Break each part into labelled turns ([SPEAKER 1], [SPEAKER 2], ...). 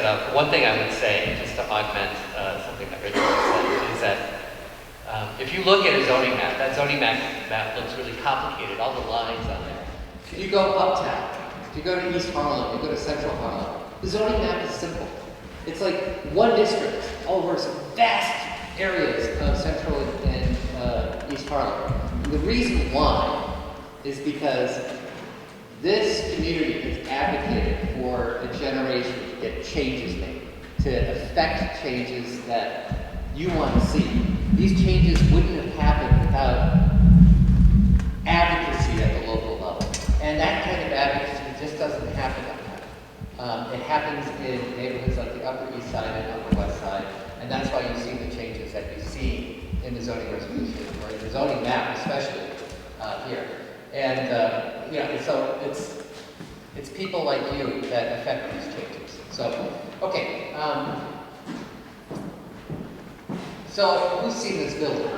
[SPEAKER 1] set up, one thing I would say, just to augment something that Richard said, is that if you look at a zoning map, that zoning map looks really complicated, all the lines on there. If you go uptown, if you go to East Harlem, you go to Central Harlem, the zoning map is simple. It's like one district over some vast areas of Central and East Harlem. And the reason why is because this community has advocated for a generation to get changes made, to affect changes that you want to see. These changes wouldn't have happened without advocacy at the local level. And that kind of advocacy just doesn't happen uptown. It happens in neighborhoods like the Upper East Side and Upper West Side, and that's why you see the changes that you see in the zoning resolution, or in the zoning map especially here. And so it's people like you that affect these changes. So, okay. So, who's seen this building?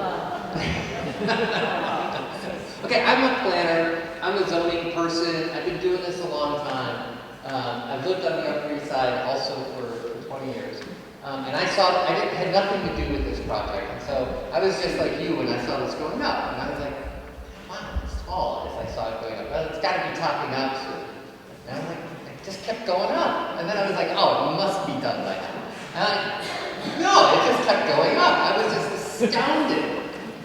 [SPEAKER 1] Okay, I'm a planner. I'm a zoning person. I've been doing this a long time. I've lived on the Upper East Side also for 20 years. And I had nothing to do with this project. And so I was just like you when I saw this going up. And I was like, wow, it's tall as I saw it going up. Well, it's got to be topping out soon. And I'm like, it just kept going up. And then I was like, oh, it must be done by now. No, it just kept going up. I was just astounded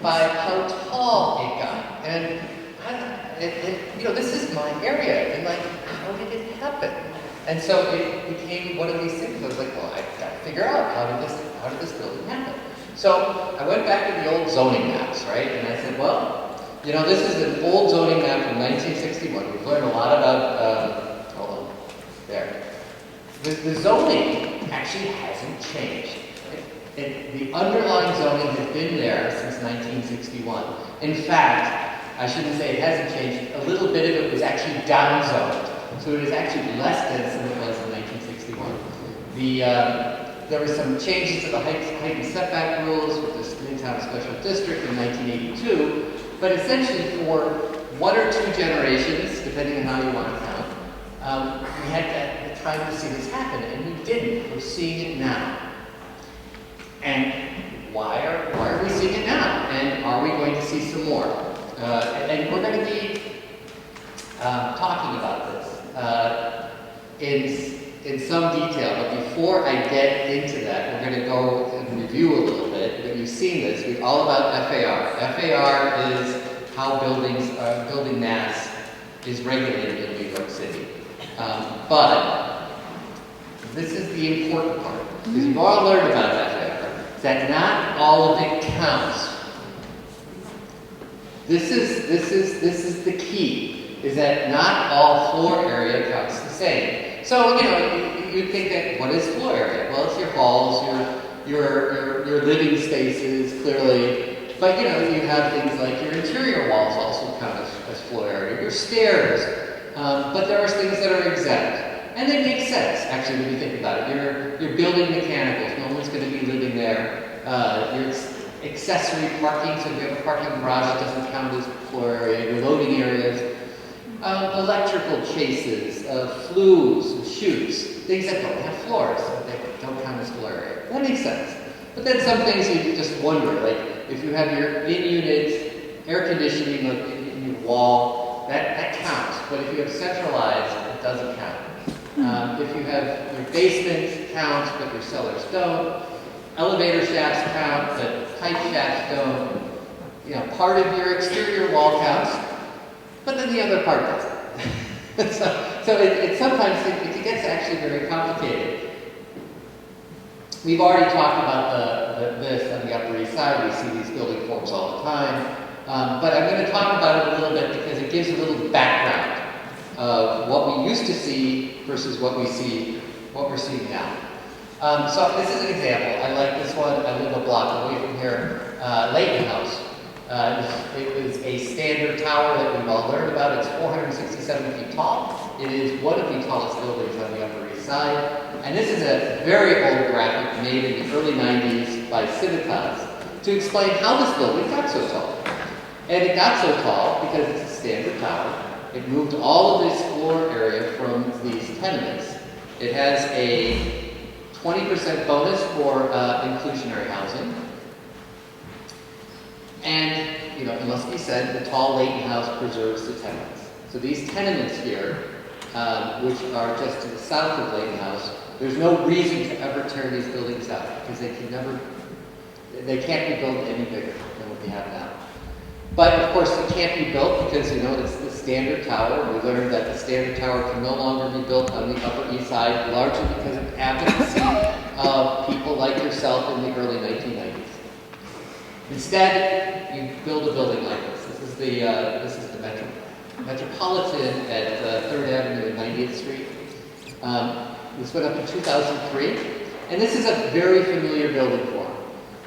[SPEAKER 1] by how tall it got. And this is my area. And like, how did it happen? And so it became one of these things. I was like, well, I've got to figure out how did this building happen? So I went back to the old zoning maps, right? And I said, well, this is an old zoning map from 1961. We've learned a lot about, hold on, there. The zoning actually hasn't changed. The underlying zoning has been there since 1961. In fact, I shouldn't say it hasn't changed. A little bit of it was actually downzoned. So it is actually less dense than it was in 1961. There were some changes to the height and setback rules with the Midtown Special District in 1982, but essentially for one or two generations, depending on how you want to count, we had to try to see this happen, and we didn't. We're seeing it now. And why are we seeing it now? And are we going to see some more? And we're going to be talking about this in some detail, but before I get into that, we're going to go and review a little bit. When you've seen this, we're all about FAR. FAR is how building mass is regulated in New York City. But this is the important part, because you've all learned about FAR, that not all of it counts. This is the key, is that not all floor area counts the same. So, you think that, what is floor area? Well, it's your halls, your living spaces, clearly. But, you have things like your interior walls also count as floor area, your stairs. But there are things that are exempt. And they make sense, actually, when you think about it. Your building mechanicals, no one's going to be living there. Your accessory parking, so if you have a parking garage, it doesn't count as floor area. Your loading areas. Electrical chases, flues, chutes, things that don't have floors, so they don't count as floor area. That makes sense. But then some things you just wonder, like if you have your in-unit air conditioning in your wall, that counts. But if you have centralized, it doesn't count. If you have your basement counts, but your cellars don't. Elevator shafts count, but pipe shafts don't. Part of your exterior wall counts, but then the other part doesn't. so it sometimes it gets actually very complicated. We've already talked about this on the Upper East Side. We see these building forms all the time. But I'm going to talk about it a little bit because it gives a little background of what we used to see versus what we're seeing now. So this is an example. I like this one. I live a block away from here. Leighton House. It was a standard tower that we've all learned about. It's 467 feet tall. It is one of the tallest buildings on the Upper East Side. And this is a very old graphic made in the early 90s by Civitas to explain how this building got so tall. And it got so tall because it's a standard tower. It moved all of this floor area from these tenements. It has a 20% bonus for inclusionary housing. And, you know, it must be said, the tall latent house preserves the tenements. So these tenements here, which are just to the south of Layton House, there's no reason to ever tear these buildings out because they can't be built any bigger than what we have now. But of course, it can't be built because, you know, it's the standard tower. We learned that the standard tower can no longer be built on the Upper East Side, largely because of advocacy of people like yourself in the early 1990s. Instead, you build a building like this. This is the Metropolitan at 3rd Avenue and 90th Street. This went up in 2003, and this is a very familiar building form.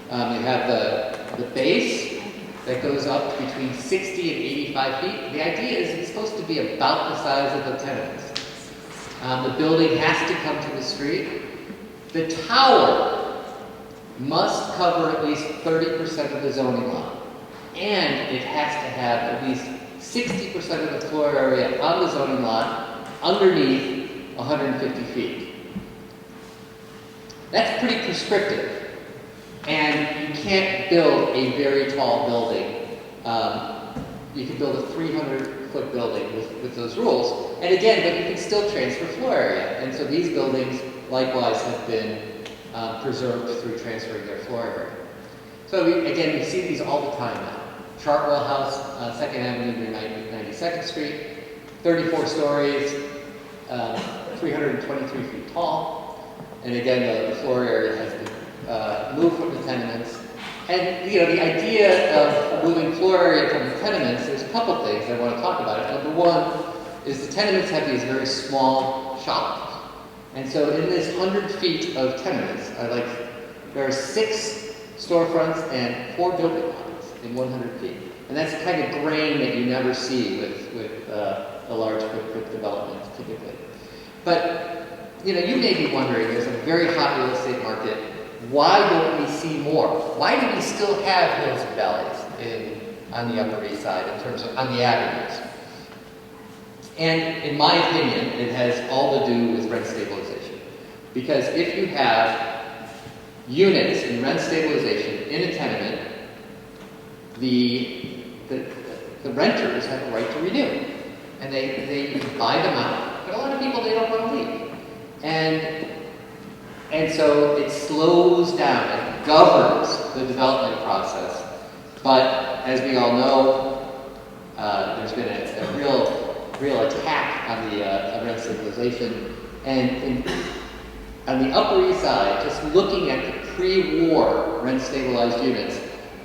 [SPEAKER 1] You have the base that goes up between 60 and 85 feet. The idea is it's supposed to be about the size of the tenements. The building has to come to the street. The tower must cover at least 30% of the zoning lot, and it has to have at least 60% of the floor area on the zoning lot underneath 150 feet. That's pretty prescriptive, and you can't build a very tall building. You can build a 300-foot building with those rules, and again, but you can still transfer floor area, and so these buildings likewise have been preserved through transferring their floor area. So again, we see these all the time now. Chartwell House, 2nd Avenue near 92nd Street, 34 stories, 323 feet tall. And again, the floor area has been moved from the tenements. And you know, the idea of moving floor area from the tenements, there's a couple things I want to talk about. Number one is the tenements have these very small shops. And so in this 100 feet of tenements, there are 6 storefronts and 4 building lines in 100 feet. And that's the kind of grain that you never see with a large footprint development typically. But you know, you may be wondering, there's a very hot real estate market. Why don't we see more? Why do we still have hills and valleys on the Upper East Side in terms of on the avenues? And in my opinion, it has all to do with rent stabilization. Because if you have units in rent stabilization in a tenement, the renters have a right to renew. And they buy them out. But a lot of people, they don't want to leave. And so it slows down and governs the development process. But as we all know, there's been a real attack on the rent stabilization. And on the Upper East Side, just looking at the pre-war rent stabilized units,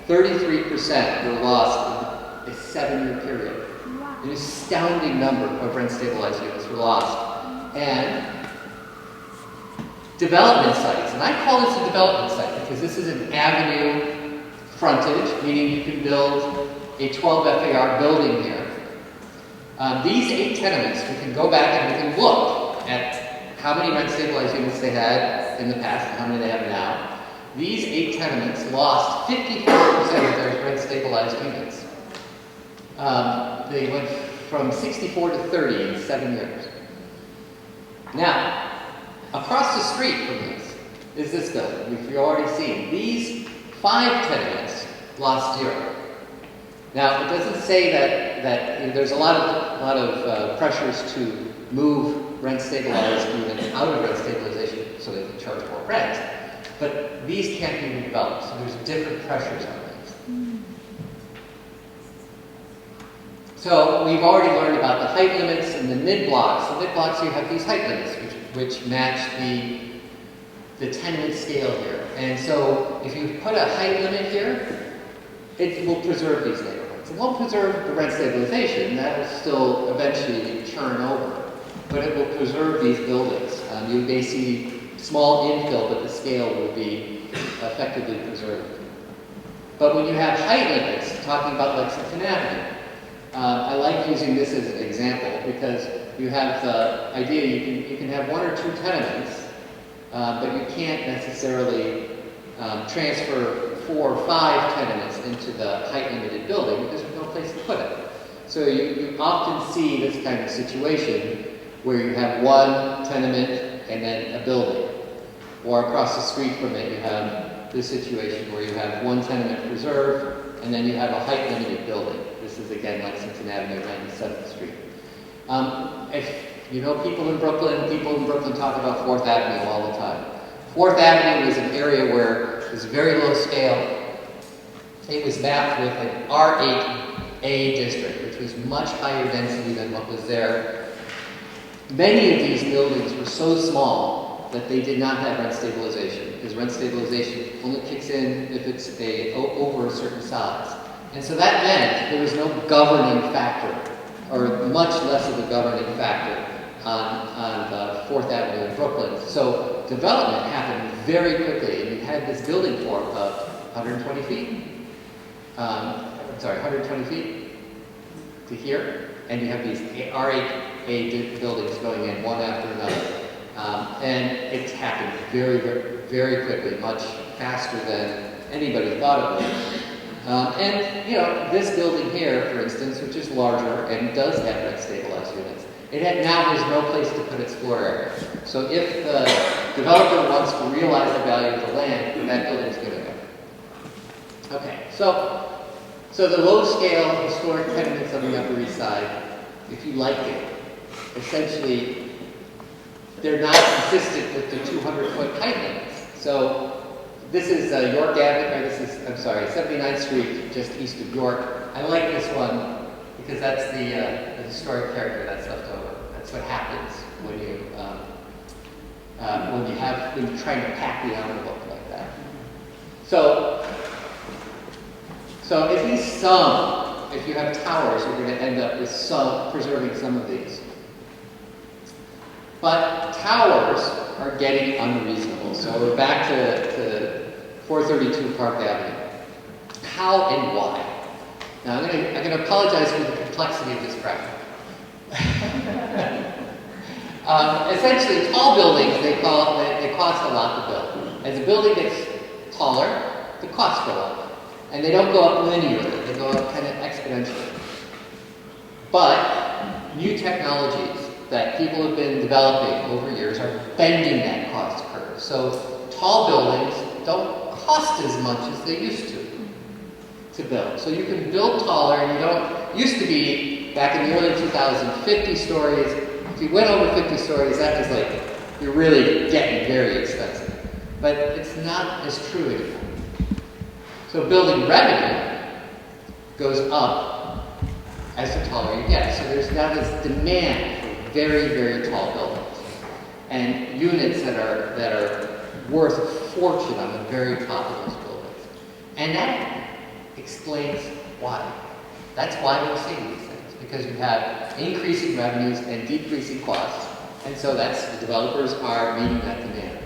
[SPEAKER 1] 33% were lost in a 7-year period. Wow. An astounding number of rent stabilized units were lost. And development sites, and I call this a development site because this is an avenue frontage, meaning you can build a 12 FAR building here. These 8 tenements, we can go back and we can look at how many rent stabilized units they had in the past and how many they have now. These 8 tenements lost 54% of their rent stabilized units. They went from 64 to 30 in 7 years. Now, across the street from this is this building, which you've already seen. These 5 tenements lost 0. Now, it doesn't say that there's a lot of pressures to move rent stabilized units out of rent stabilization so they can charge more rent, but these can't be redeveloped, so there's different pressures on these. So we've already learned about the height limits and the mid-blocks. So mid-blocks, you have these height limits, which match the tenement scale here. And so if you put a height limit here, it will preserve these neighborhoods. It won't preserve the rent stabilization. That will still eventually churn over. But it will preserve these buildings. You may see small infill, but the scale will be effectively preserved. But when you have height limits, talking about Lexington Avenue, I like using this as an example because you have the idea you can have 1 or 2 tenements, but you can't necessarily transfer 4 or 5 tenements into the height limited building because there's no place to put it. So you often see this kind of situation where you have 1 tenement and then a building. Or across the street from it, you have this situation where you have one tenement preserve, and then you have a height-limited building. This is, again, Lexington Avenue, 97th Street. If you know people in Brooklyn talk about 4th Avenue all the time. 4th Avenue was an area where it was very low scale. It was mapped with an R8A district, which was much higher density than what was there. Many of these buildings were so small that they did not have rent stabilization, because rent stabilization only kicks in if it's over a certain size. And so that meant there was no governing factor, or much less of a governing factor on 4th Avenue in Brooklyn. So development happened very quickly, and you had this building form of 120 feet. 120 feet to here, and you have these R8A buildings going in one after another. And it's happened very, very, very quickly, much faster than anybody thought it would. And, you know, this building here, for instance, which is larger and does have rent stabilized units, now has no place to put its floor area. So if the developer wants to realize the value of the land, that building's going to go. Okay, so the low-scale historic tenements on the Upper East Side, if you like it, essentially, they're not consistent with the 200-foot height limits. So this is York Avenue, or 79th Street, just east of York. I like this one because that's the historic character that's left over. That's what happens when you're trying to pack the envelope like that. So at least if you have towers, you're going to end up with preserving some of these. But towers are getting unreasonable. So we're back to 432 Park Avenue. How and why? Now I'm going to apologize for the complexity of this graphic. Essentially, tall buildings, they cost a lot to build. As a building gets taller, the costs go up. And they don't go up linearly, they go up kind of exponentially. But new technologies that people have been developing over years are bending that cost curve. So tall buildings don't cost as much as they used to build. So you can build taller, and used to be, back in the early 2000s, 50 stories. If you went over 50 stories, that was like, you're really getting very expensive. But it's not as true anymore. So building revenue goes up as the taller you get. So there's now this demand for very, very tall buildings and units that are worth a fortune on the very top of those buildings. And that explains why. That's why we're seeing these things, because you have increasing revenues and decreasing costs. And so the developers are meeting that demand.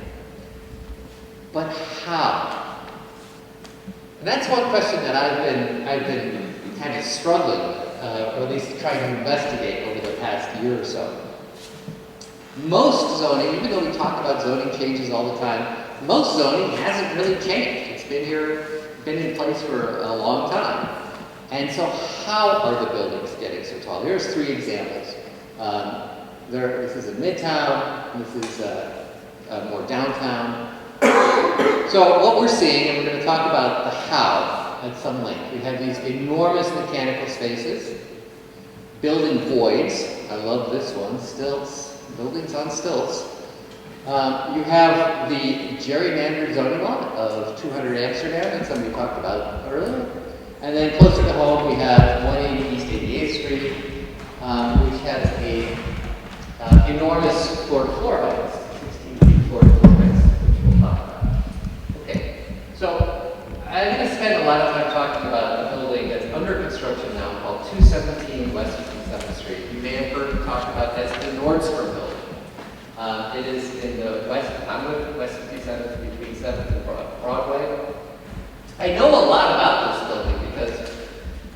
[SPEAKER 1] But how? And that's one question that I've been kind of struggling with, or at least trying to investigate over the past year or so. Most zoning, even though we talk about zoning changes all the time, most zoning hasn't really changed. It's been in place for a long time. And so how are the buildings getting so tall? Here's 3 examples. This is in Midtown, this is more downtown. So what we're seeing, and we're going to talk about the how at some length. We have these enormous mechanical spaces, building voids. I love this one, stilts, buildings on stilts. You have the gerrymandered zoning law of 200 Amsterdam that somebody talked about earlier. And then closer to home, we have 180 East 88th Street, which has a enormous floor-to-floor heights, 16 feet floor-to-floor heights, which we'll talk about. Okay, so I'm going to spend a lot of time talking about a building that's under construction now called 217 West 57th Street. You may have heard me talk about that as the Nordstrom building. It is in the West 57th between 7th and Broadway. I know a lot about this building because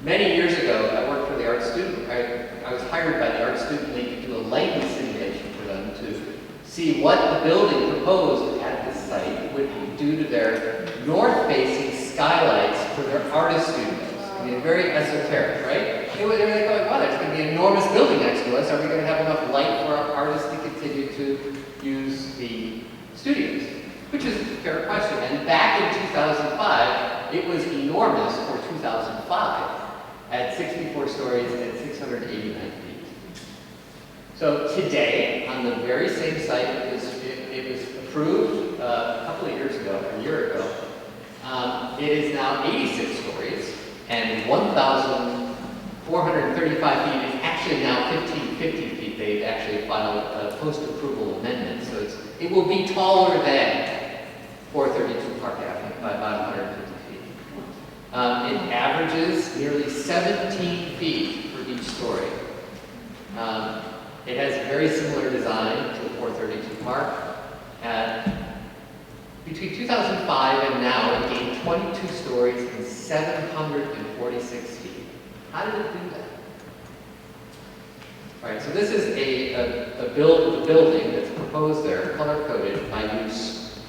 [SPEAKER 1] many years ago I worked for the Art Student. I was hired by the Art Student League to do a lighting simulation for them to see what the building proposed at this site would do to their north-facing skylights for their artist studios. I mean, very esoteric, right? They were like, wow, there's going to be an enormous building next to us. Are we going to have enough light for our artists to continue to use the studios? which is a fair question. And back in 2005, it was enormous for 2005 at 64 stories and 689 feet. So today, on the very same site, it was approved a couple of years ago, a year ago. It is now 86 stories and 1,435 feet. It's actually now 1,550 feet. They've actually filed a post-approval amendment, so it will be taller than 432 Park Avenue by about 150 feet. It averages nearly 17 feet for each story. It has a very similar design to the 432 Park. Between 2005 and now, it gained 22 stories and 746 feet. How did it do that? All right, so this is the building that's proposed there, color-coded. I use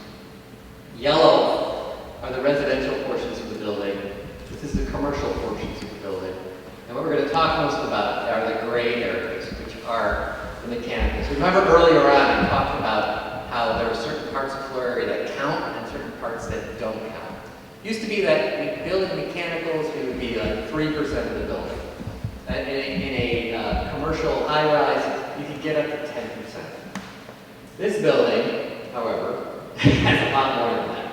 [SPEAKER 1] yellow are the residential portions of the building. This is the commercial portions of the building. And what we're going to talk most about are the gray areas, which are the mechanicals. Remember earlier on, I talked about how there are certain parts of floor area that count and certain parts that don't count. Used to be that building mechanicals, it would be like 3% of the building. In a commercial high-rise, you could get up to 10%. This building, however, has a lot more than that.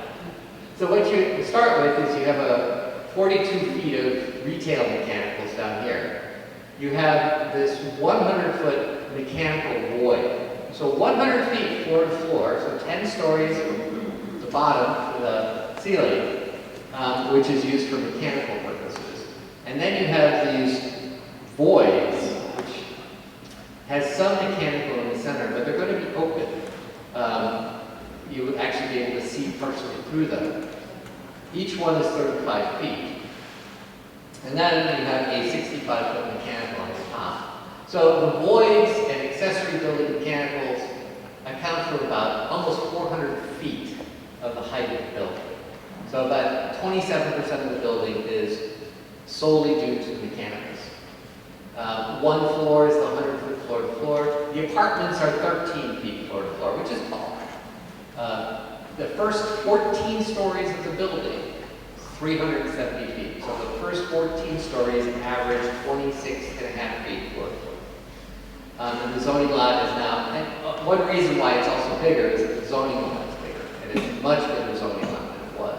[SPEAKER 1] So what you start with is you have 42 feet of retail mechanicals down here. You have this 100-foot mechanical void. So 100 feet floor to floor, so 10 stories from the bottom to the ceiling, which is used for mechanical purposes. And then you have these voids, which has some mechanical in the center, but they're going to be open. You would actually be able to see partially through them. Each one is 35 feet. And then you have a 65-foot mechanical on the top. So the voids and accessory building mechanicals account for about almost 400 feet of the height of the building. So about 27% of the building is solely due to the mechanicals. One floor is the 100-foot floor to floor. The apartments are 13 feet floor to floor, which is tall. The first 14 stories of the building, 370 feet. So the first 14 stories average 26.5 feet floor to floor. And the zoning lot is now, and one reason why it's also bigger is that the zoning lot is bigger. And it's a much bigger zoning lot than it was.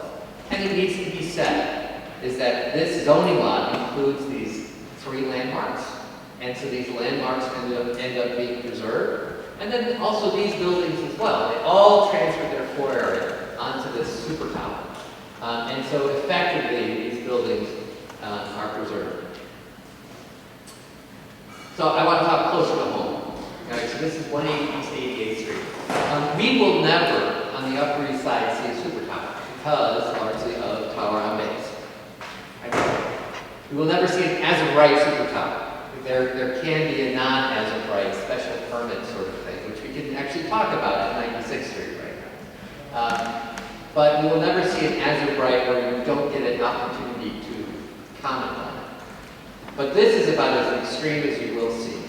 [SPEAKER 1] And it needs to be said, is that this zoning lot includes these 3 landmarks. And so these landmarks end up being preserved. And then also these buildings as well. They all transfer their floor area onto this super tower. And so effectively, these buildings are preserved. So I want to talk closer to home. All right, so this is 180 East 88th Street. We will never, on the Upper East Side, see a super tower because largely of tower on base. We will never see an as-of-right super tower. There can be a non-as-of-right special permit sort of thing, which we can actually talk about at 96th Street right now. But we will never see an as-of-right where you don't get an opportunity to comment on it. But this is about as extreme as you will see.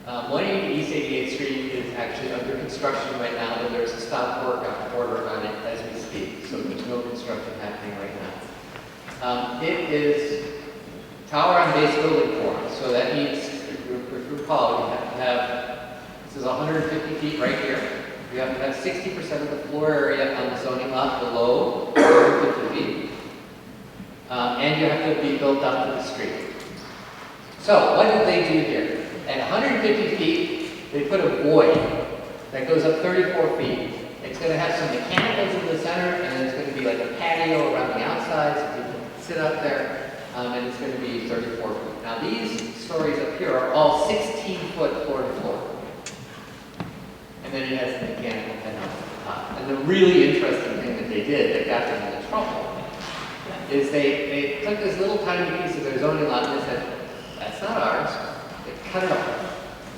[SPEAKER 1] 180 East 88th Street is actually under construction right now, but there's a stop work order on it as we speak, so there's no construction happening right now. It is tower on base building form, so that means, if you recall, you have to have, this is 150 feet right here. You have to have 60% of the floor area on the zoning lot below 150 feet. And you have to be built up to the street. So, what did they do here? At 150 feet, they put a void that goes up 34 feet. It's going to have some mechanicals in the center, and it's going to be like a patio around the outside, so people can sit up there, and it's going to be 34 feet. Now, these stories up here are all 16-foot floor to floor. And then it has the mechanical penthouse at the top. And the really interesting thing that they did that got them into trouble is they took this little tiny piece of their zoning lot and they said, that's not ours. They cut it off.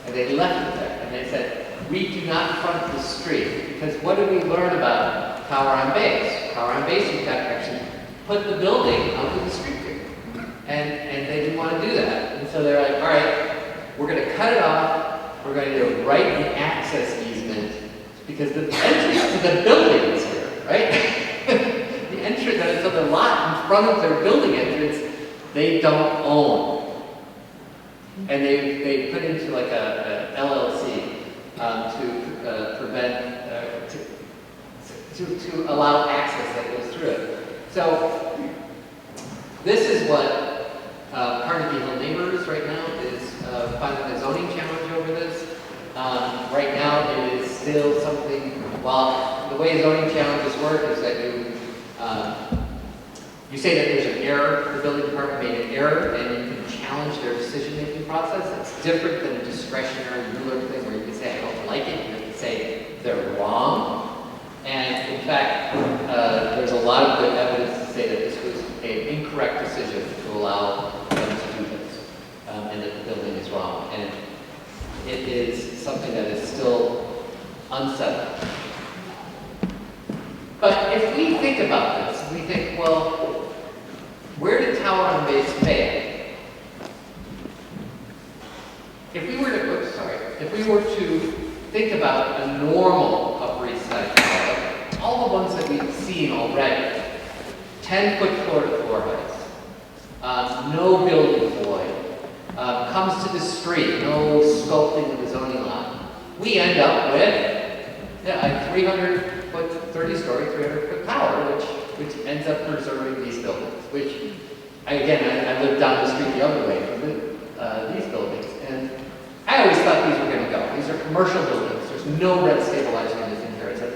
[SPEAKER 1] And they left it there. And they said, we do not front the street. Because what did we learn about tower on base? Tower on base, you have to actually put the building onto the street here. And they didn't want to do that. And so they're like, all right, we're going to cut it off. We're going to write an access easement Because the entrance to the building is here, right? The entrance to the lot in front of their building entrance, they don't own. And they put into like a LLC to prevent, to allow access that goes through it. So this is what Carnegie Hill Neighbors right now is filing a zoning challenge over this. Right now it is still something, well, the way zoning challenges work is that you say that there's an error, the building department made an error, and you can challenge their decision-making process. It's different than a discretionary ruler thing where you can say, I don't like it, you have to say they're wrong. And in fact, there's a lot of good evidence to say that this was an incorrect decision to allow them to do this, and that the building is wrong. And it is something that is still unsettled. But if we think about this, we think, well, where did tower on base fail? If we were to think about a normal Upper East Side tower, all the ones that we've seen already, 10-foot floor-to-floor heights, no building void, comes to the street, no sculpting of the zoning lot, we end up with a 300-foot, 30-story, 300-foot tower, which ends up preserving these buildings, which, again, I lived down the street the other way from these buildings, and I always thought these were going to go. These are commercial buildings. There's no red stabilizing units in here. It's a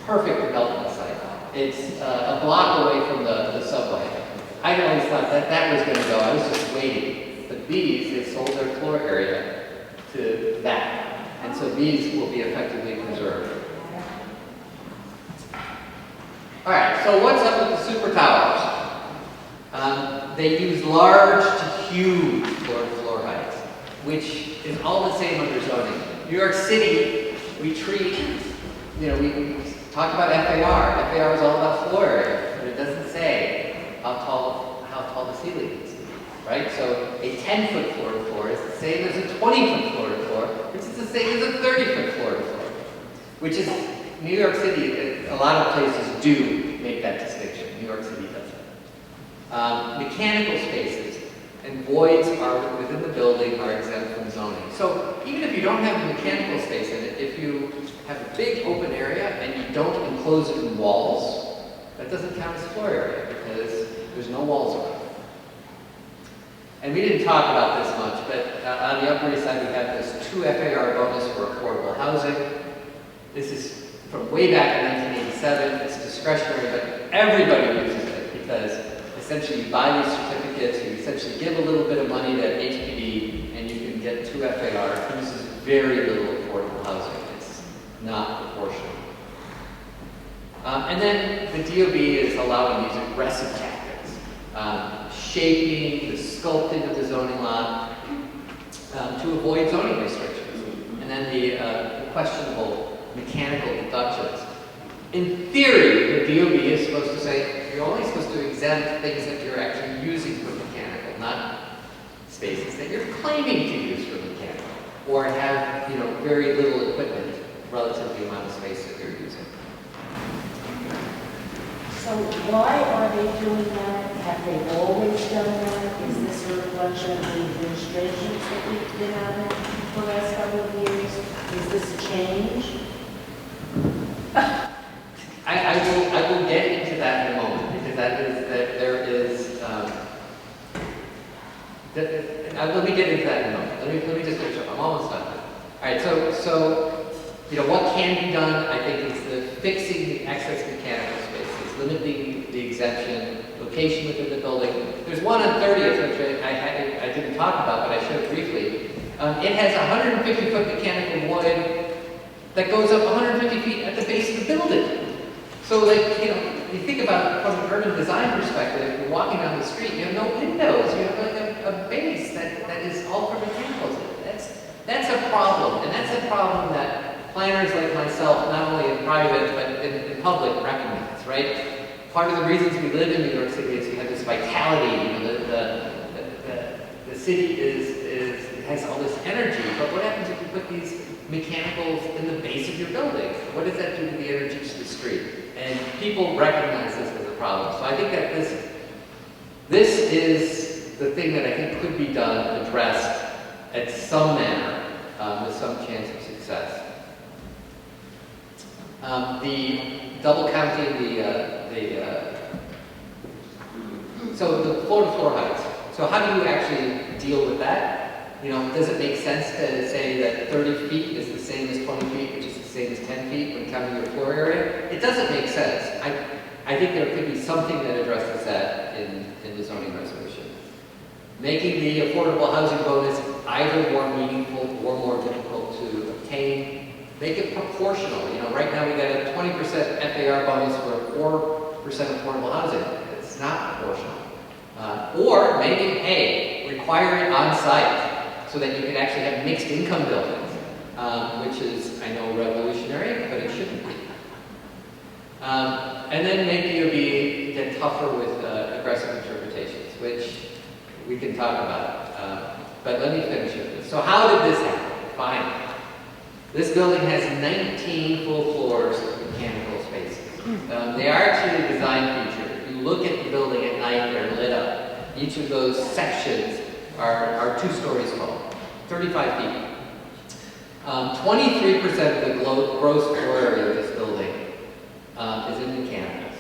[SPEAKER 1] perfect development site. It's a block away from the subway. I always thought that was going to go. I was just waiting. But these, they sold their floor area to that. And so these will be effectively preserved. All right, so what's up with the super towers? They use large to huge floor-to-floor heights, which is all the same under zoning. New York City, we treat, we talk about FAR. FAR is all about floor area, but it doesn't say how tall the ceiling is, right? So a 10-foot floor-to-floor is the same as a 20-foot floor-to-floor, which is the same as a 30-foot floor-to-floor, which is New York City. A lot of places do make that distinction. New York City doesn't. Mechanical spaces and voids are within the building are exempt from zoning. So even if you don't have a mechanical space in it, if you have a big open area and you don't enclose it in walls, that doesn't count as floor area because there's no walls around it. And we didn't talk about this much, but on the Upper East Side we have this 2 FAR bonus for affordable housing. This is from way back in 1987. It's discretionary, but everybody uses it because essentially you buy these certificates, you essentially give a little bit of money to HPD, and you can get 2 FAR. It uses very little affordable housing. It's not proportional. And then the DOB is allowing these aggressive tactics. Shaping, the sculpting of the zoning lot to avoid zoning restrictions. And then the questionable mechanical deductions. In theory, the DOB is supposed to say, you're only supposed to exempt things that you're actually using for mechanical, not spaces that you're claiming to use for mechanical, or have very little equipment relative to the amount of space that you're using.
[SPEAKER 2] So why are they doing that? Have they always done that? Is this a reflection of the administrations that we've been having for the last couple of years? Is this a change?
[SPEAKER 1] I will get into that in a moment because let me get into that in a moment. Let me just finish up. I'm almost done. All right. So what can be done? I think is the fixing the excess mechanical spaces, limiting the exemption, location within the building. There's one on 30th, which I didn't talk about, but I showed briefly. It has a 150-foot mechanical void that goes up 150 feet at the base of the building. So, you think about it from an urban design perspective, you're walking down the street, you have no windows, you have a base that is all for mechanicals. That's a problem, and that's a problem that planners like myself, not only in private, but in public, recognize, right? Part of the reasons we live in New York City is we have this vitality, the city has all this energy, but what happens if you put these mechanicals in the base of your building? What does that do to the energy to the street? And people recognize this as a problem. So I think that this is the thing that I think could be done, addressed at some manner, with some chance of success. The double counting so the floor-to-floor heights. So how do you actually deal with that? You know, does it make sense to say that 30 feet is the same as 20 feet, which is the same as 10 feet when counting your floor area? It doesn't make sense. I think there could be something that addresses that in the zoning resolution. Making the affordable housing bonus either more meaningful or more difficult to obtain. Make it proportional. You know, right now we got a 20% FAR bonus for 4% affordable housing. It's not proportional. Or maybe, hey, require it on site so that you can actually have mixed income buildings, which is, I know, revolutionary, but it shouldn't be. And then maybe you'll get tougher with aggressive interpretations, which we can talk about. But let me finish with this. So how did this happen? Fine. This building has 19 full floors of mechanical spaces. They are actually a design feature. If you look at the building at night, they're lit up. Each of those sections are 2 stories tall, 35 feet. 23% of the gross floor area of this building is in mechanicals.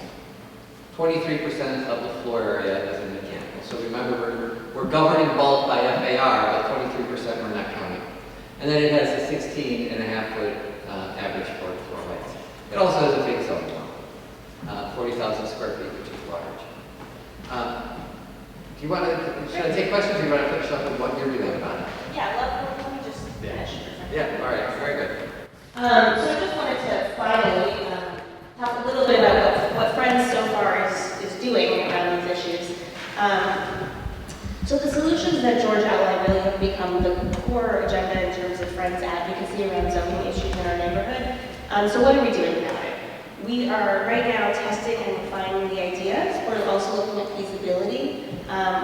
[SPEAKER 1] 23% of the floor area is in mechanicals. So remember, we're governing bulk by FAR, but 23% we're not counting. And then it has a 16.5-foot average floor height. It also has a big zoning law, 40,000 square feet, which is large. Do you want to, should I take questions, or do you want to finish up with what you're doing about it?
[SPEAKER 3] Yeah, let me just finish.
[SPEAKER 1] Yeah, all right, very good.
[SPEAKER 3] So I just wanted to finally talk a little bit about what Friends so far is doing around these issues. So the solutions that George outlined really have become the core agenda in terms of Friends advocacy around zoning issues in our neighborhood. So what are we doing about it? We are right now testing and refining the ideas. We're also looking at feasibility.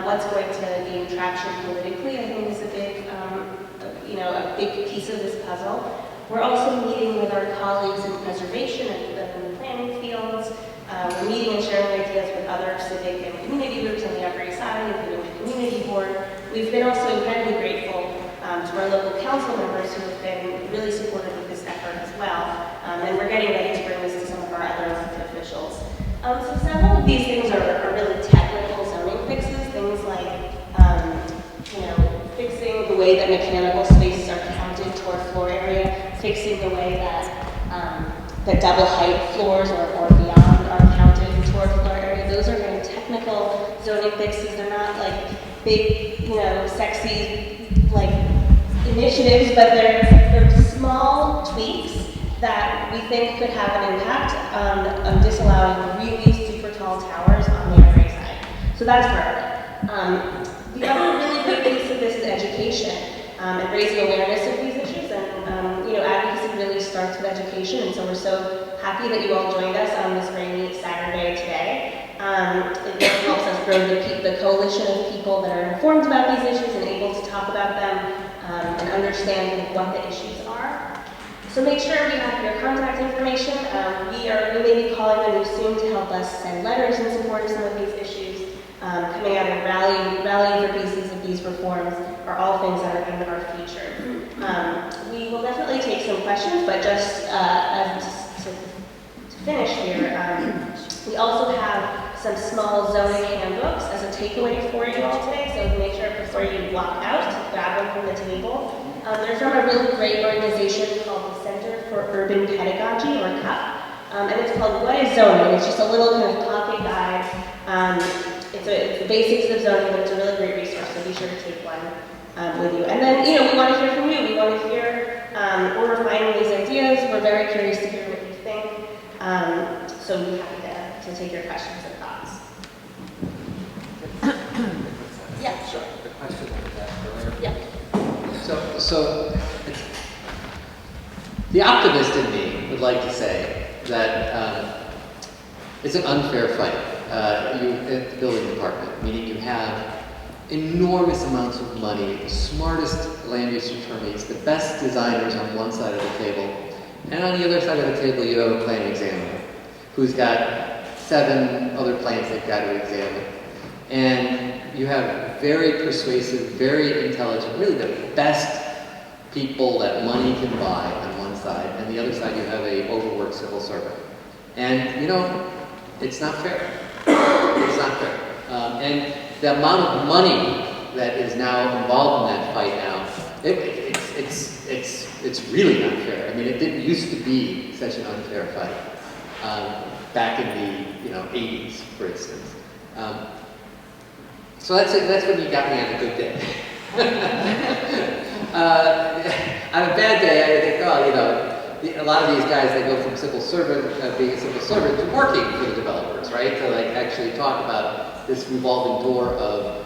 [SPEAKER 3] What's going to gain traction politically, I think, is a big, a big piece of this puzzle. We're also meeting with our colleagues in preservation and the planning fields. We're meeting and sharing ideas with other civic and community groups on the Upper East Side, including the community board. We've been also incredibly grateful to our local council members who have been really supportive of this effort as well. And we're getting ready to bring this to some of our other elected officials. So several of these things are really technical zoning fixes, things like fixing the way that mechanical spaces are counted toward floor area, fixing the way that double height floors or beyond are counted toward floor area. Those are very technical zoning fixes. They're not like big, sexy initiatives, but they're small tweaks that we think could have an impact on disallowing really super tall towers on the Upper East Side. So that's part of it. The other really big piece of this is education and raising awareness of these issues. And advocacy really starts with education. And so we're so happy that you all joined us on this rainy Saturday today. It really helps us grow the coalition of people that are informed about these issues and able to talk about them and understand what the issues are. So make sure we have your contact information. We may be calling on you soon to help us send letters in support of some of these issues. Coming out and rallying for pieces of these reforms are all things that are in our future. We will definitely take some questions, but just to finish here, we also have some small zoning handbooks as a takeaway for you all today, so make sure before you walk out to grab one from the table. They're from a really great organization called the Center for Urban Pedagogy, or CUP, and it's called What is Zoning? It's just a little kind of pocket guide. It's the basics of zoning, but it's a really great resource, so be sure to take one with you. And then, we want to hear from you. We want to hear, we're refining these ideas. We're very curious to hear what you think. So we'll be happy to take your questions and thoughts. Yeah, sure.
[SPEAKER 1] The question that was asked earlier.
[SPEAKER 3] Yeah.
[SPEAKER 1] So the optimist in me would like to say that it's an unfair fight. You at the building department, meaning you have enormous amounts of money, the smartest land use attorneys, the best designers on one side of the table, and on the other side of the table you have a planning examiner who's got 7 other plans they've got to examine. And you have very persuasive, very intelligent, really the best people that money can buy on one side, and the other side you have a overworked civil servant. And you know, it's not fair. It's not fair. And the amount of money that is now involved in that fight now, it's really not fair. I mean, it didn't used to be such an unfair fight back in the 80s, for instance. So that's when you got me on a good day. On a bad day, I think, a lot of these guys, they go from civil servant, being a civil servant, to working for the developers, right? To like actually talk about this revolving door of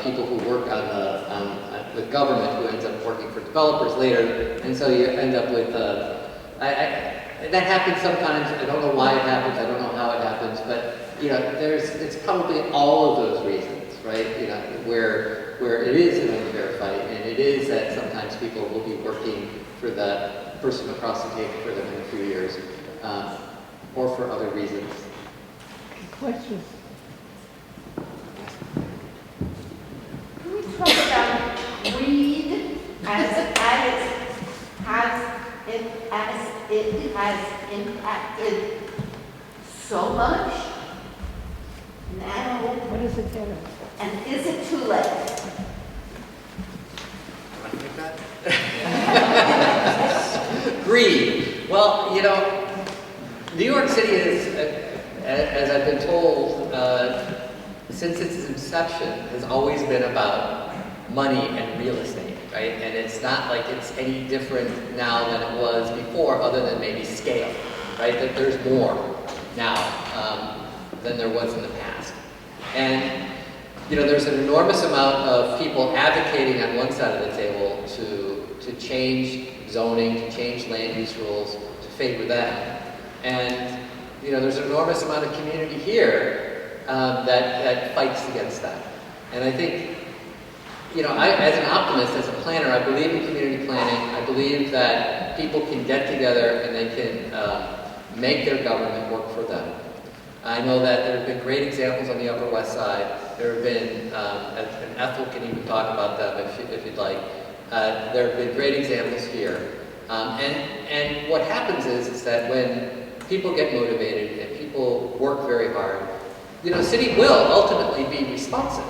[SPEAKER 1] people who work on the government who ends up working for developers later, and so you end up with that happens sometimes. I don't know why it happens. I don't know how it happens, but it's probably all of those reasons, right? Where it is an unfair fight, and it is that sometimes people will be working for the person across the table for them in a few years, or for other reasons.
[SPEAKER 4] Questions?
[SPEAKER 2] Can we talk about greed as it has impacted so much now?
[SPEAKER 4] What is it, Taylor?
[SPEAKER 2] And is it too late?
[SPEAKER 1] Greed. Well, New York City is, as I've been told, since its inception, has always been about money and real estate, right? And it's not like it's any different now than it was before, other than maybe scale, right? That there's more now than there was in the past. And there's an enormous amount of people advocating on one side of the table to change zoning, to change land use rules, to favor them. And there's an enormous amount of community here that fights against that. And I think, as an optimist, as a planner, I believe in community planning. I believe that people can get together and they can make their government work for them. I know that there have been great examples on the Upper West Side. There have been, and Ethel can even talk about them if you'd like. There have been great examples here. And what happens is that when people get motivated and people work very hard, city will ultimately be responsive.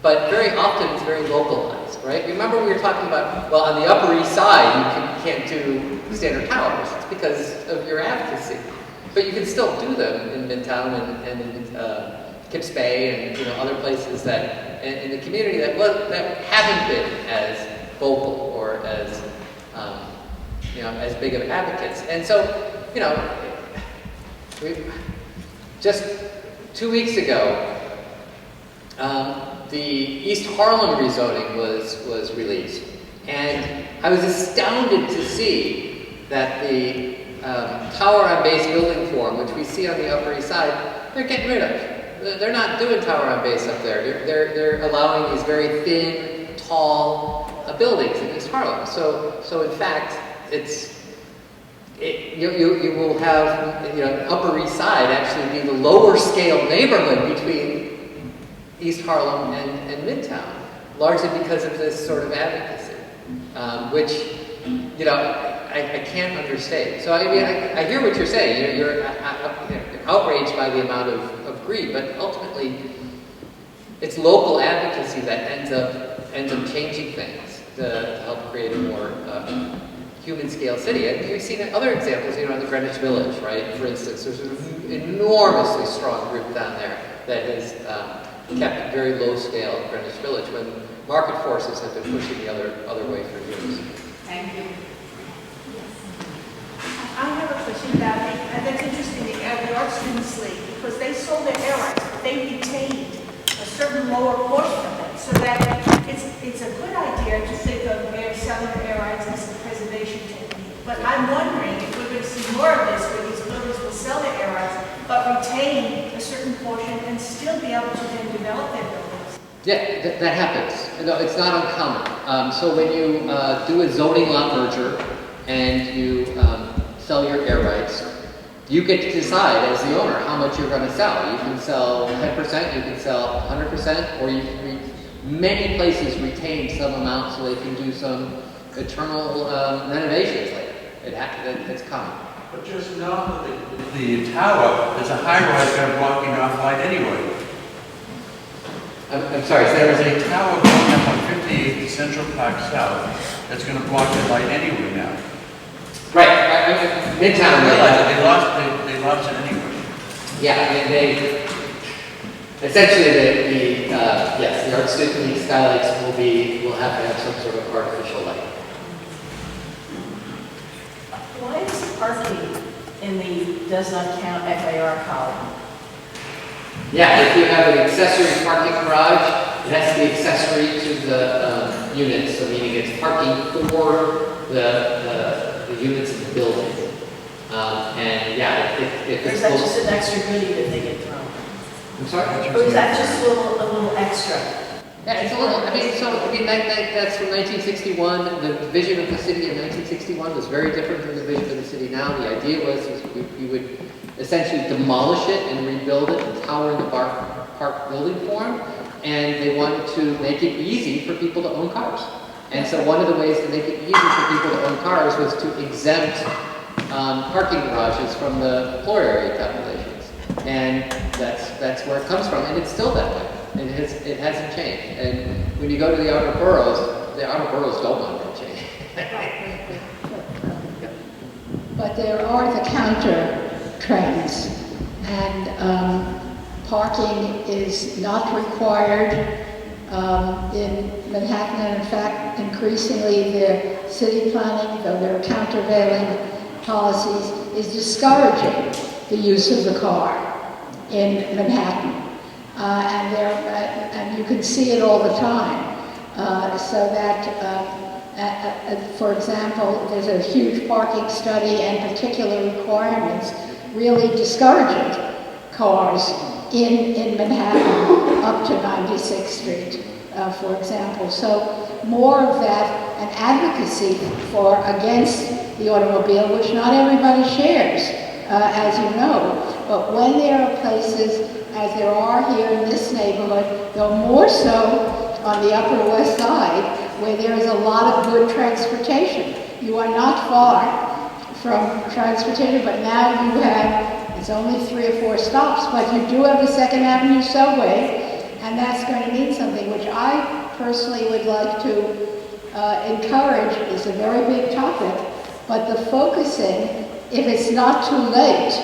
[SPEAKER 1] But very often it's very localized, right? Remember we were talking about, well, on the Upper East Side you can't do standard towers. It's because of your advocacy. But you can still do them in Midtown and in Kips Bay and other places that in the community that haven't been as vocal or as as big of advocates. And so just 2 weeks ago, the East Harlem rezoning was released, and I was astounded to see that the tower on base building form, which we see on the Upper East Side, they're getting rid of. They're not doing tower on base up there. They're allowing these very thin, tall buildings in East Harlem. So in fact, you will have Upper East Side actually be the lower scale neighborhood between East Harlem and Midtown, largely because of this sort of advocacy, which I can't understate. So I mean, I hear what you're saying. You're outraged by the amount of greed, but ultimately, it's local advocacy that ends up changing things to help create a more human scale city. And you've seen other examples, in the Greenwich Village, right? For instance, there's an enormously strong group down there that has kept very low scale at Greenwich Village when market forces have been pushing the other way for years.
[SPEAKER 2] Thank you.
[SPEAKER 5] I have a question about it, and that's interesting, the Art Students League, because they sold their air rights, but they retained a certain lower portion of it, so that it's a good idea to think of selling air rights as a preservation technique. But I'm wondering if we're going to see more of this, where these builders will sell their air rights, but retain a certain portion and still be able to then develop their buildings.
[SPEAKER 1] Yeah, that happens. No, it's not uncommon. So when you do a zoning lot merger and you sell your air rights, you get to decide as the owner how much you're going to sell. You can sell 10%, you can sell 100%, or you can many places retain some amount so they can do some eternal renovations later. It's common.
[SPEAKER 6] But just know that the tower, there's a high-rise kind of blocking off light anyway.
[SPEAKER 1] I'm sorry,
[SPEAKER 6] There is a tower going up on 58 Central Park South that's going to block the light anyway now.
[SPEAKER 1] right. Midtown.
[SPEAKER 6] I realize that they lost it anyway.
[SPEAKER 1] Yeah, I mean, they essentially yes, the Art Student League skylights will have to have some sort of artificial light.
[SPEAKER 2] Why is parking in the does not count FAR column?
[SPEAKER 1] Yeah, if you have an accessory parking garage, it has to be accessory to the units, so meaning it's parking for the units in the building. And yeah, if
[SPEAKER 2] Or
[SPEAKER 1] it's
[SPEAKER 2] is that
[SPEAKER 1] close,
[SPEAKER 2] just an extra goodie that they get thrown?
[SPEAKER 1] I'm sorry.
[SPEAKER 2] Or is that just a little extra?
[SPEAKER 1] Yeah, it's a little. That's from 1961. The vision of the city in 1961 was very different from the vision of the city now. The idea was we would essentially demolish it and rebuild it in tower in the park building form, and they wanted to make it easy for people to own cars. And so one of the ways to make it easy for people to own cars was to exempt parking garages from the floor area calculations, and that's where it comes from, and it's still that way. It hasn't changed. And when you go to the outer boroughs don't want it to change.
[SPEAKER 4] But there are the counter trends, and parking is not required in Manhattan, and in fact, increasingly the city planning, though there are countervailing policies, is discouraging the use of the car in Manhattan. And you can see it all the time. So that, for example, there's a huge parking study and particular requirements really discouraging cars in Manhattan up to 96th Street, for example. So more of that, an advocacy against the automobile, which not everybody shares, as you know. But when there are places, as there are here in this neighborhood, though more so on the Upper West Side, where there is a lot of good transportation. You are not far from transportation, but now you have, it's only 3 or 4 stops, but you do have the Second Avenue subway, and that's going to mean something, which I personally would like to encourage. Is a very big topic, but the focusing, if it's not too late,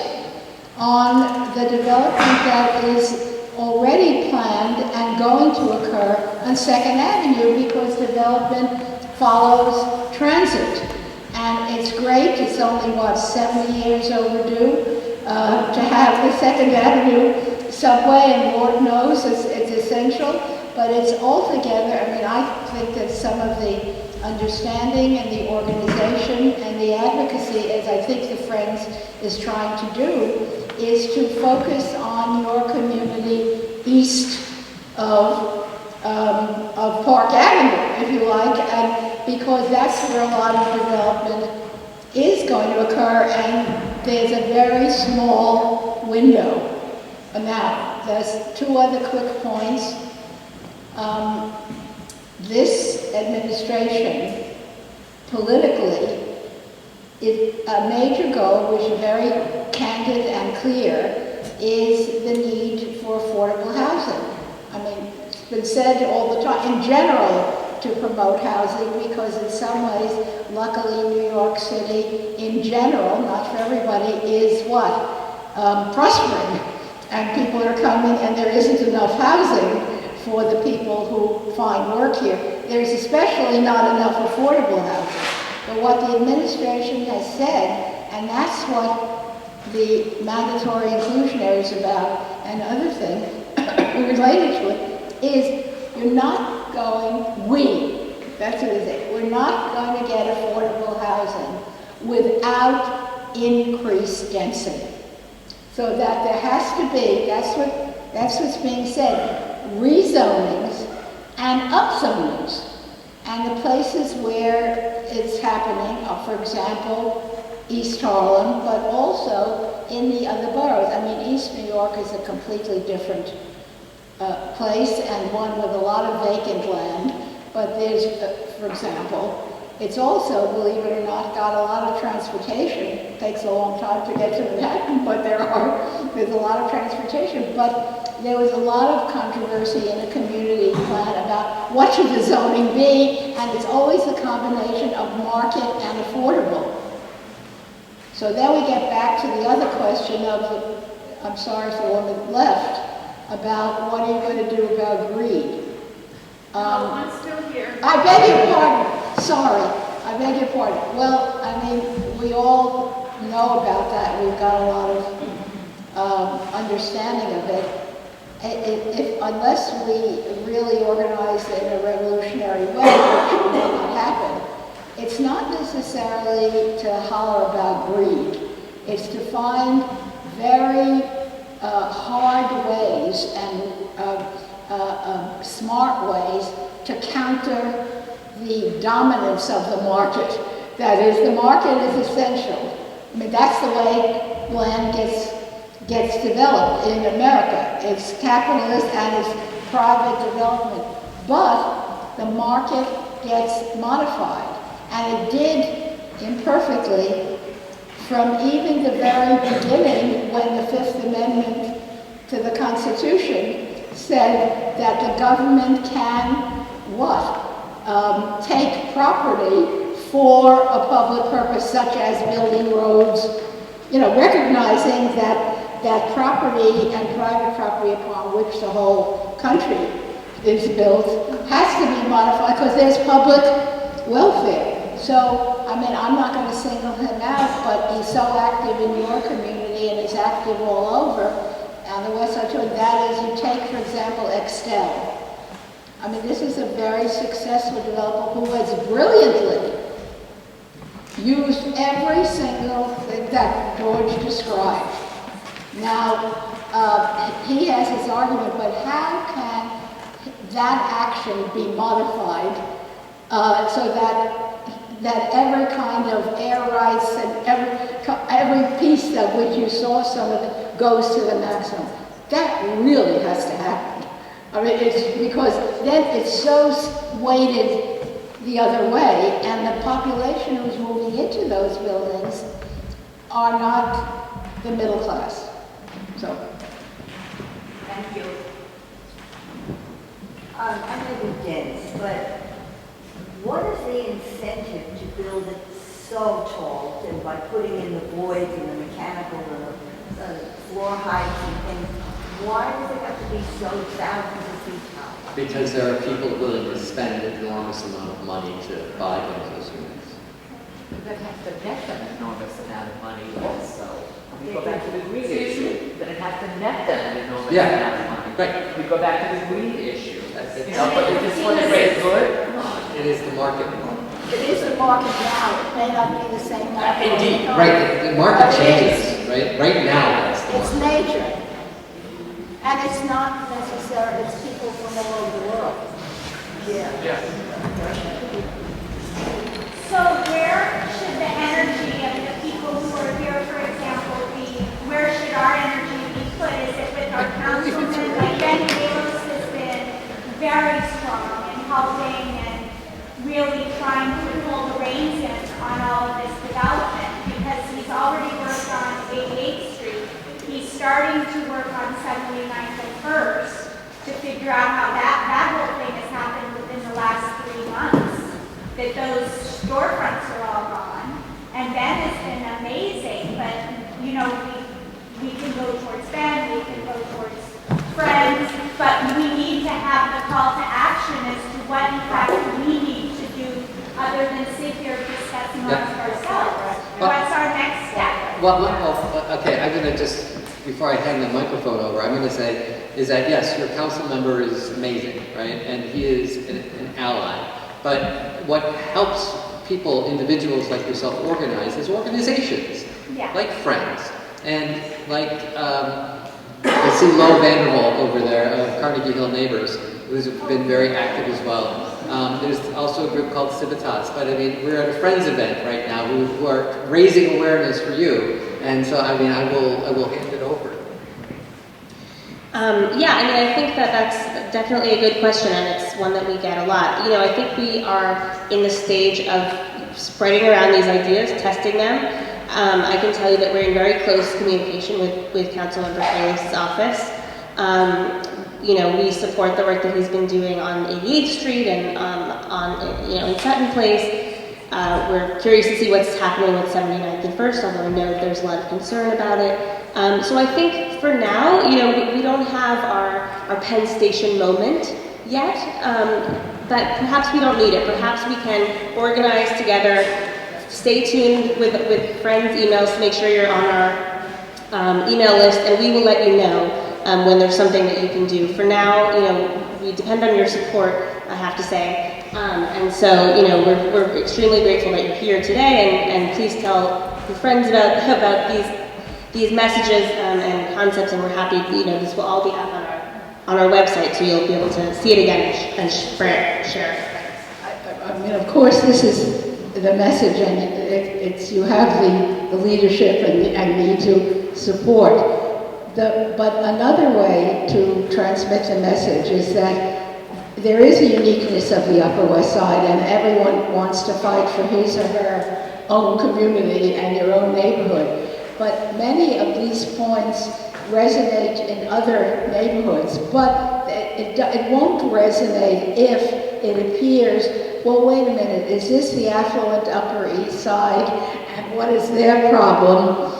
[SPEAKER 4] on the development that is already planned and going to occur on Second Avenue, because development follows transit. And it's great, it's only, 70 years overdue to have the Second Avenue subway, and Lord knows it's essential, but it's altogether, I think that some of the understanding and the organization and the advocacy, as I think the Friends is trying to do, is to focus on your community east of Park Avenue, if you like, and because that's where a lot of development is going to occur, and there's a very small window. Now, there's 2 other quick points. This administration, politically, a major goal, which is very candid and clear, is the need for affordable housing. It's been said all the time, in general, to promote housing, because in some ways, luckily, New York City, in general, not for everybody, is what? Prospering. And people are coming, and there isn't enough housing for the people who find work here. There's especially not enough affordable housing. But what the administration has said, and that's what the mandatory inclusionary is about, and other things related to it, is you're not that's what it is, we're not going to get affordable housing without increased density. So that there has to be, that's what's being said, rezonings and up zones. And the places where it's happening are, for example, East Harlem, but also in the other boroughs. I mean, East New York is a completely different place and one with a lot of vacant land. But there's, for example, it's also, believe it or not, got a lot of transportation. It takes a long time to get to Manhattan, but there's a lot of transportation. But there was a lot of controversy in the community plan about what should the zoning be, and it's always a combination of market and affordable. So then we get back to the other question of, I'm sorry for the woman left, about what are you going to do about greed?
[SPEAKER 5] I'm still here.
[SPEAKER 4] I beg your pardon. Sorry, I beg your pardon. Well, I mean, we all know about that. We've got a lot of understanding of it. Unless we really organize it in a revolutionary way, which may not happen, it's not necessarily to holler about greed. It's to find very hard ways and smart ways to counter the dominance of the market. That is, the market is essential. I mean, that's the way land gets developed in America. It's capitalist and it's private development. But the market gets modified. And it did imperfectly from even the very beginning when the Fifth Amendment to the Constitution said that the government can, take property for a public purpose, such as building roads, recognizing that property and private property upon which the whole country is built has to be modified because there's public welfare. So, I mean, I'm not going to single him out, but he's so active in your community and he's active all over on the West Side too. And that is, you take, for example, Extel. I mean, this is a very successful developer who has brilliantly used every single thing that George described. Now, he has his argument, but how can that action be modified so that every kind of air rights and every piece of which you saw some of it goes to the maximum? That really has to happen. I mean, it's because then it's so weighted the other way, and the population who's moving into those buildings are not the middle class. So,
[SPEAKER 2] Thank you. I know you're dense, but what is the incentive to build it so tall, and by putting in the voids and the mechanical and the floor heights and things? Why does it have to be so thousands of feet high?
[SPEAKER 1] Because there are people willing to spend an enormous amount of money to buy one of those units.
[SPEAKER 7] That has to net them an enormous amount of money also. We go back to the greed issue, then it has to net them an enormous amount of money.
[SPEAKER 1] Right.
[SPEAKER 7] We go back to the greed issue.
[SPEAKER 1] That's it.
[SPEAKER 7] But is this one great good? Come on.
[SPEAKER 1] It is the market.
[SPEAKER 4] it is the market now. It may not be the same market.
[SPEAKER 1] Indeed, right. The market changes, right? Right now, that's the
[SPEAKER 4] It's
[SPEAKER 1] market.
[SPEAKER 4] nature. And it's not necessarily, it's people from all over the world.
[SPEAKER 7] Yes.
[SPEAKER 8] So where should the energy of the people who are here, for example, be? Where should our energy be put? Is it with our councilmen? Like Ben Davis has been very strong in helping and really trying to pull the reins in on all of this development because he's already worked on 88th Street. He's starting to work on 79th and 1st to figure out how that whole thing has happened within the last 3 months. That those storefronts are all gone. And Ben has been amazing, but we can go towards Ben, we can go towards friends, but we need to have the call to action as to what in fact we need to do other than sit here discussing amongst ourselves. What's our next step?
[SPEAKER 1] Well, okay, I'm going to just, before I hand the microphone over, I'm going to say is that yes, your council member is amazing, right? And he is an ally. But what helps people, individuals like yourself, organize is organizations, like Friends, and like, I see Lo Vanderwalt over there, of Carnegie Hill Neighbors, who's been very active as well. There's also a group called Supertowers, but I mean, we're at a Friends event right now who are raising awareness for you. And so, I mean, I will hand it over.
[SPEAKER 3] Yeah, I mean, I think that that's definitely a good question, and it's one that we get a lot. You know, I think we are in the stage of spreading around these ideas, testing them. I can tell you that we're in very close communication with Councilmember Bayless's office. You know, we support the work that he's been doing on 88th Street and in Sutton Place. We're curious to see what's happening with 79th and First, although I know there's a lot of concern about it. So I think for now, you know, we don't have our Penn Station moment yet, but perhaps we don't need it. Perhaps we can organize together, stay tuned with friends' emails to make sure you're on our email list, and we will let you know when there's something that you can do. For now, you know, we depend on your support, I have to say. And so, you know, we're extremely grateful that you're here today, and please tell your friends about these messages and concepts, and we're happy, you know, this will all be up on our website, so you'll be able to see it again and share it.
[SPEAKER 4] I mean, of course, this is the message, and it's you have the leadership and need to support. But another way to transmit the message is that there is a uniqueness of the Upper West Side, and everyone wants to fight for his or her own community and their own neighborhood. But many of these points resonate in other neighborhoods, but it won't resonate if it appears, well, wait a minute, is this the affluent Upper East Side, and what is their problem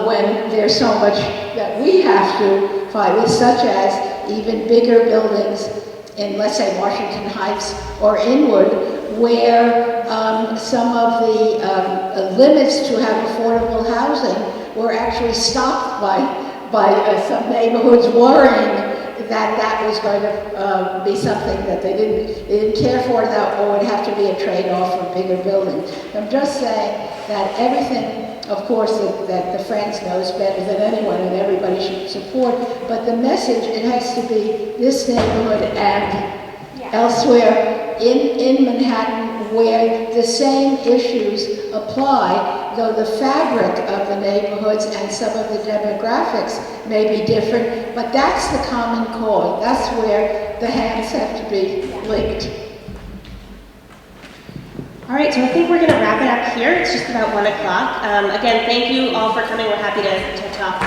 [SPEAKER 4] when there's so much that we have to fight with, such as even bigger buildings in, let's say, Washington Heights or Inwood, where some of the limits to have affordable housing were actually stopped by some neighborhoods worrying that was going to be something that they didn't care for, that or would have to be a trade-off for bigger buildings. I'm just saying that everything, of course, that the Friends knows better than anyone, and everybody should support, but the message, it has to be this neighborhood and elsewhere in Manhattan, where the same issues apply, though the fabric of the neighborhoods and some of the demographics may be different, but that's the common core. That's where the hands have to be linked.
[SPEAKER 3] All right, so I think we're going to wrap it up here. It's just about 1 o'clock. Again, thank you all for coming. We're happy to talk